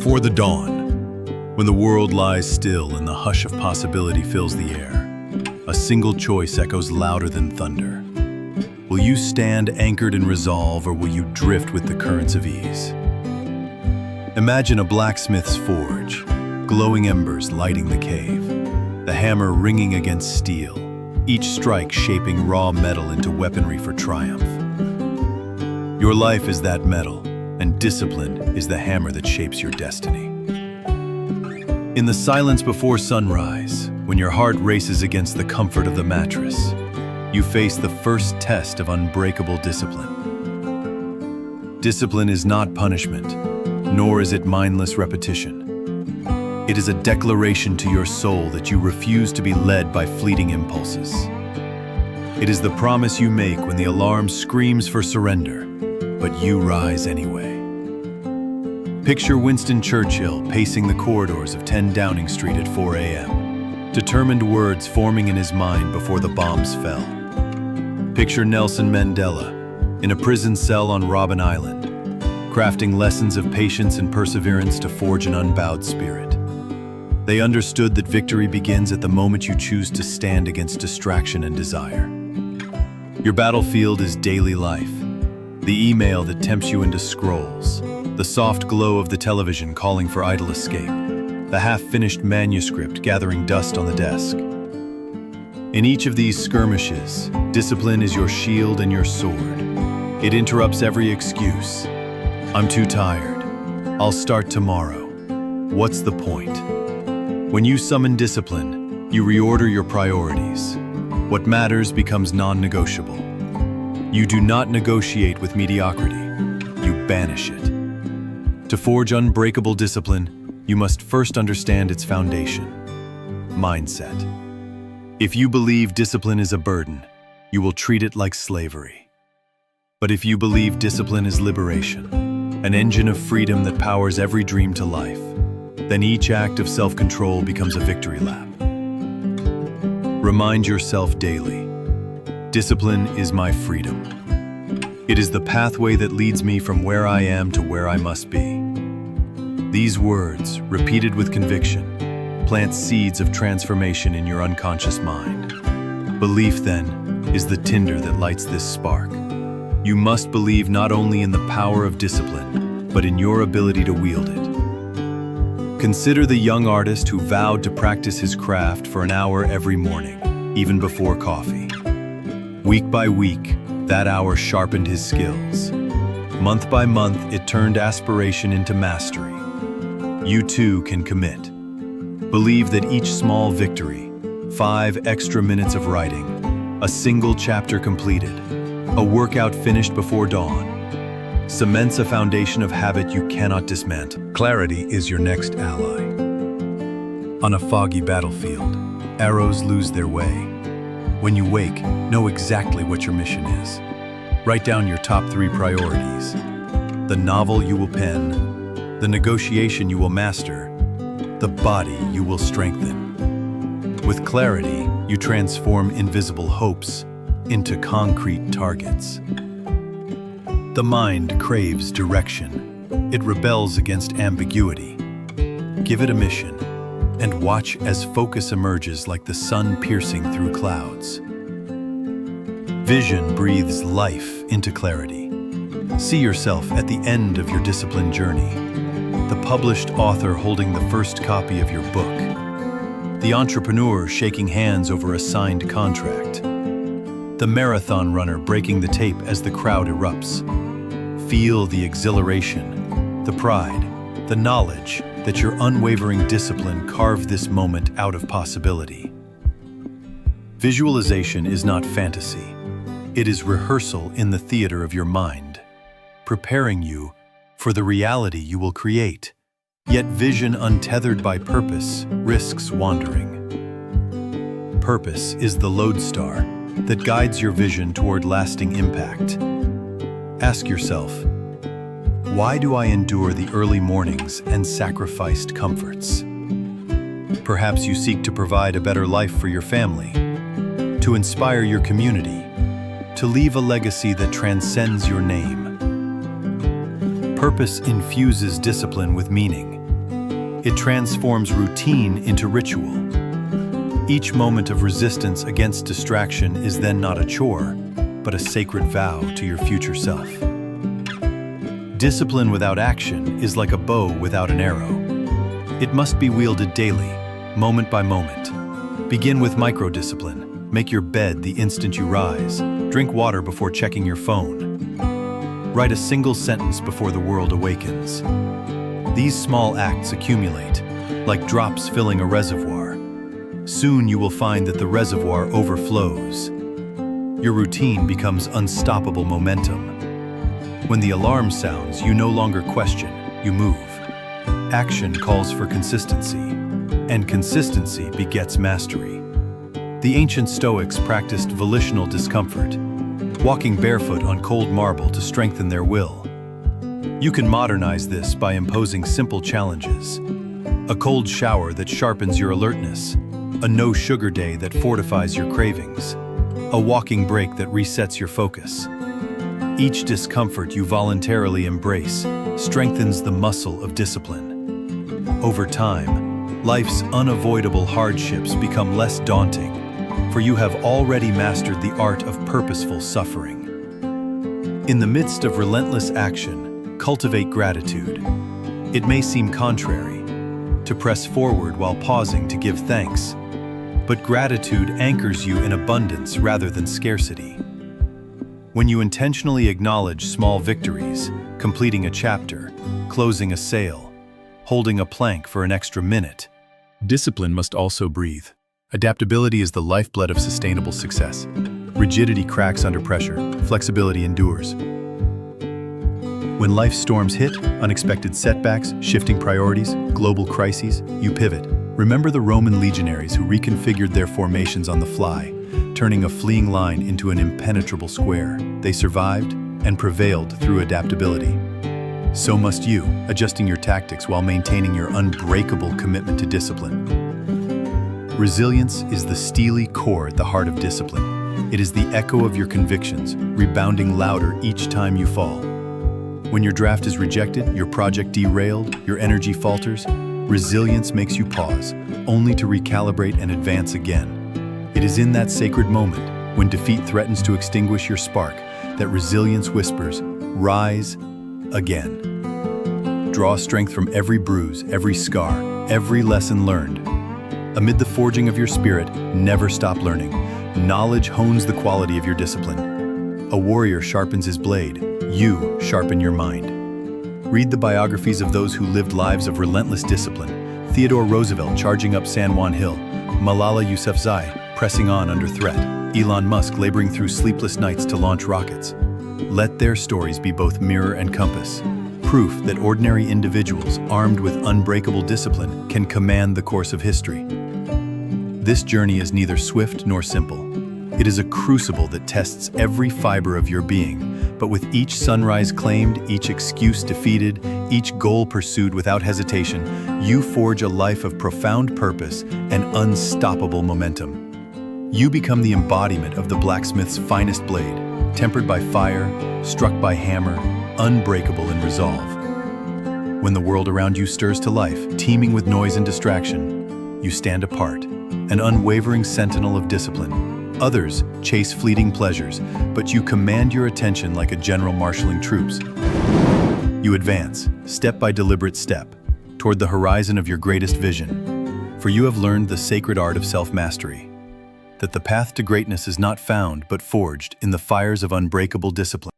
Before the dawn, when the world lies still and the hush of possibility fills the air, a single choice echoes louder than thunder. Will you stand anchored in resolve, or will you drift with the currents of ease? Imagine a blacksmith's forge, glowing embers lighting the cave, the hammer ringing against steel, each strike shaping raw metal into weaponry for triumph. Your life is that metal, and discipline is the hammer that shapes your destiny. In the silence before sunrise, when your heart races against the comfort of the mattress, you face the first test of unbreakable discipline. Discipline is not punishment, nor is it mindless repetition. It is a declaration to your soul that you refuse to be led by fleeting impulses. It is the promise you make when the alarm screams for surrender, but you rise anyway. Picture Winston Churchill pacing the corridors of 10 Downing Street at 4 a.m., determined words forming in his mind before the bombs fell. Picture Nelson Mandela in a prison cell on Robben Island, crafting lessons of patience and perseverance to forge an unbowed spirit. They understood that victory begins at the moment you choose to stand against distraction and desire. Your battlefield is daily life, the email that tempts you into scrolls, the soft glow of the television calling for idle escape, the half-finished manuscript gathering dust on the desk. In each of these skirmishes, discipline is your shield and your sword. It interrupts every excuse. I'm too tired. I'll start tomorrow. What's the point? When you summon discipline, you reorder your priorities. What matters becomes non-negotiable. You do not negotiate with mediocrity. You banish it. To forge unbreakable discipline, you must first understand its foundation: mindset. If you believe discipline is a burden, you will treat it like slavery. But if you believe discipline is liberation, an engine of freedom that powers every dream to life, then each act of self-control becomes a victory lap. Remind yourself daily, discipline is my freedom. It is the pathway that leads me from where I am to where I must be. These words, repeated with conviction, plant seeds of transformation in your unconscious mind. Belief, then, is the tinder that lights this spark. You must believe not only in the power of discipline, but in your ability to wield it. Consider the young artist who vowed to practice his craft for an hour every morning, even before coffee. Week by week, that hour sharpened his skills. Month by month, it turned aspiration into mastery. You too can commit. Believe that each small victory, 5 extra minutes of writing, a single chapter completed, a workout finished before dawn, cements a foundation of habit you cannot dismantle. Clarity is your next ally. On a foggy battlefield, arrows lose their way. When you wake, know exactly what your mission is. Write down your top 3 priorities: the novel you will pen, the negotiation you will master, the body you will strengthen. With clarity, you transform invisible hopes into concrete targets. The mind craves direction. It rebels against ambiguity. Give it a mission, and watch as focus emerges like the sun piercing through clouds. Vision breathes life into clarity. See yourself at the end of your discipline journey, the published author holding the first copy of your book, the entrepreneur shaking hands over a signed contract, the marathon runner breaking the tape as the crowd erupts. Feel the exhilaration, the pride, the knowledge that your unwavering discipline carved this moment out of possibility. Visualization is not fantasy. It is rehearsal in the theater of your mind, preparing you for the reality you will create. Yet vision untethered by purpose risks wandering. Purpose is the lodestar that guides your vision toward lasting impact. Ask yourself, why do I endure the early mornings and sacrificed comforts? Perhaps you seek to provide a better life for your family, to inspire your community, to leave a legacy that transcends your name. Purpose infuses discipline with meaning, It transforms routine into ritual. Each moment of resistance against distraction is then not a chore, but a sacred vow to your future self. Discipline without action is like a bow without an arrow. It must be wielded daily, moment by moment. Begin with micro-discipline. Make your bed the instant you rise. Drink water before checking your phone. Write a single sentence before the world awakens. These small acts accumulate, like drops filling a reservoir. Soon you will find that the reservoir overflows. Your routine becomes unstoppable momentum. When the alarm sounds, you no longer question, you move. Action calls for consistency, and consistency begets mastery. The ancient Stoics practiced volitional discomfort, walking barefoot on cold marble to strengthen their will. You can modernize this by imposing simple challenges. A cold shower that sharpens your alertness, a no-sugar day that fortifies your cravings, a walking break that resets your focus. Each discomfort you voluntarily embrace strengthens the muscle of discipline. Over time, life's unavoidable hardships become less daunting, for you have already mastered the art of purposeful suffering. In the midst of relentless action, cultivate gratitude. It may seem contrary to press forward while pausing to give thanks, but gratitude anchors you in abundance rather than scarcity. When you intentionally acknowledge small victories, completing a chapter, closing a sale, holding a plank for an extra minute, discipline must also breathe. Adaptability is the lifeblood of sustainable success. Rigidity cracks under pressure, flexibility endures. When life's storms hit, unexpected setbacks, shifting priorities, global crises, you pivot. Remember the Roman legionaries who reconfigured their formations on the fly, turning a fleeing line into an impenetrable square. They survived and prevailed through adaptability. So must you, adjusting your tactics while maintaining your unbreakable commitment to discipline. Resilience is the steely core at the heart of discipline. It is the echo of your convictions, rebounding louder each time you fall. When your draft is rejected, your project derailed, your energy falters, resilience makes you pause, only to recalibrate and advance again. It is in that sacred moment, when defeat threatens to extinguish your spark, that resilience whispers, "Rise again." Draw strength from every bruise, every scar, every lesson learned. Amid the forging of your spirit, never stop learning. Knowledge hones the quality of your discipline. A warrior sharpens his blade. You sharpen your mind. Read the biographies of those who lived lives of relentless discipline. Theodore Roosevelt charging up San Juan Hill. Malala Yousafzai pressing on under threat. Elon Musk laboring through sleepless nights to launch rockets. Let their stories be both mirror and compass. Proof that ordinary individuals armed with unbreakable discipline can command the course of history. This journey is neither swift nor simple. It is a crucible that tests every fiber of your being, but with each sunrise claimed, each excuse defeated, each goal pursued without hesitation, you forge a life of profound purpose and unstoppable momentum. You become the embodiment of the blacksmith's finest blade, tempered by fire, struck by hammer, unbreakable in resolve. When the world around you stirs to life, teeming with noise and distraction, you stand apart, an unwavering sentinel of discipline. Others chase fleeting pleasures, but you command your attention like a general marshaling troops. You advance, step by deliberate step, toward the horizon of your greatest vision. For you have learned the sacred art of self-mastery, that the path to greatness is not found but forged in the fires of unbreakable discipline.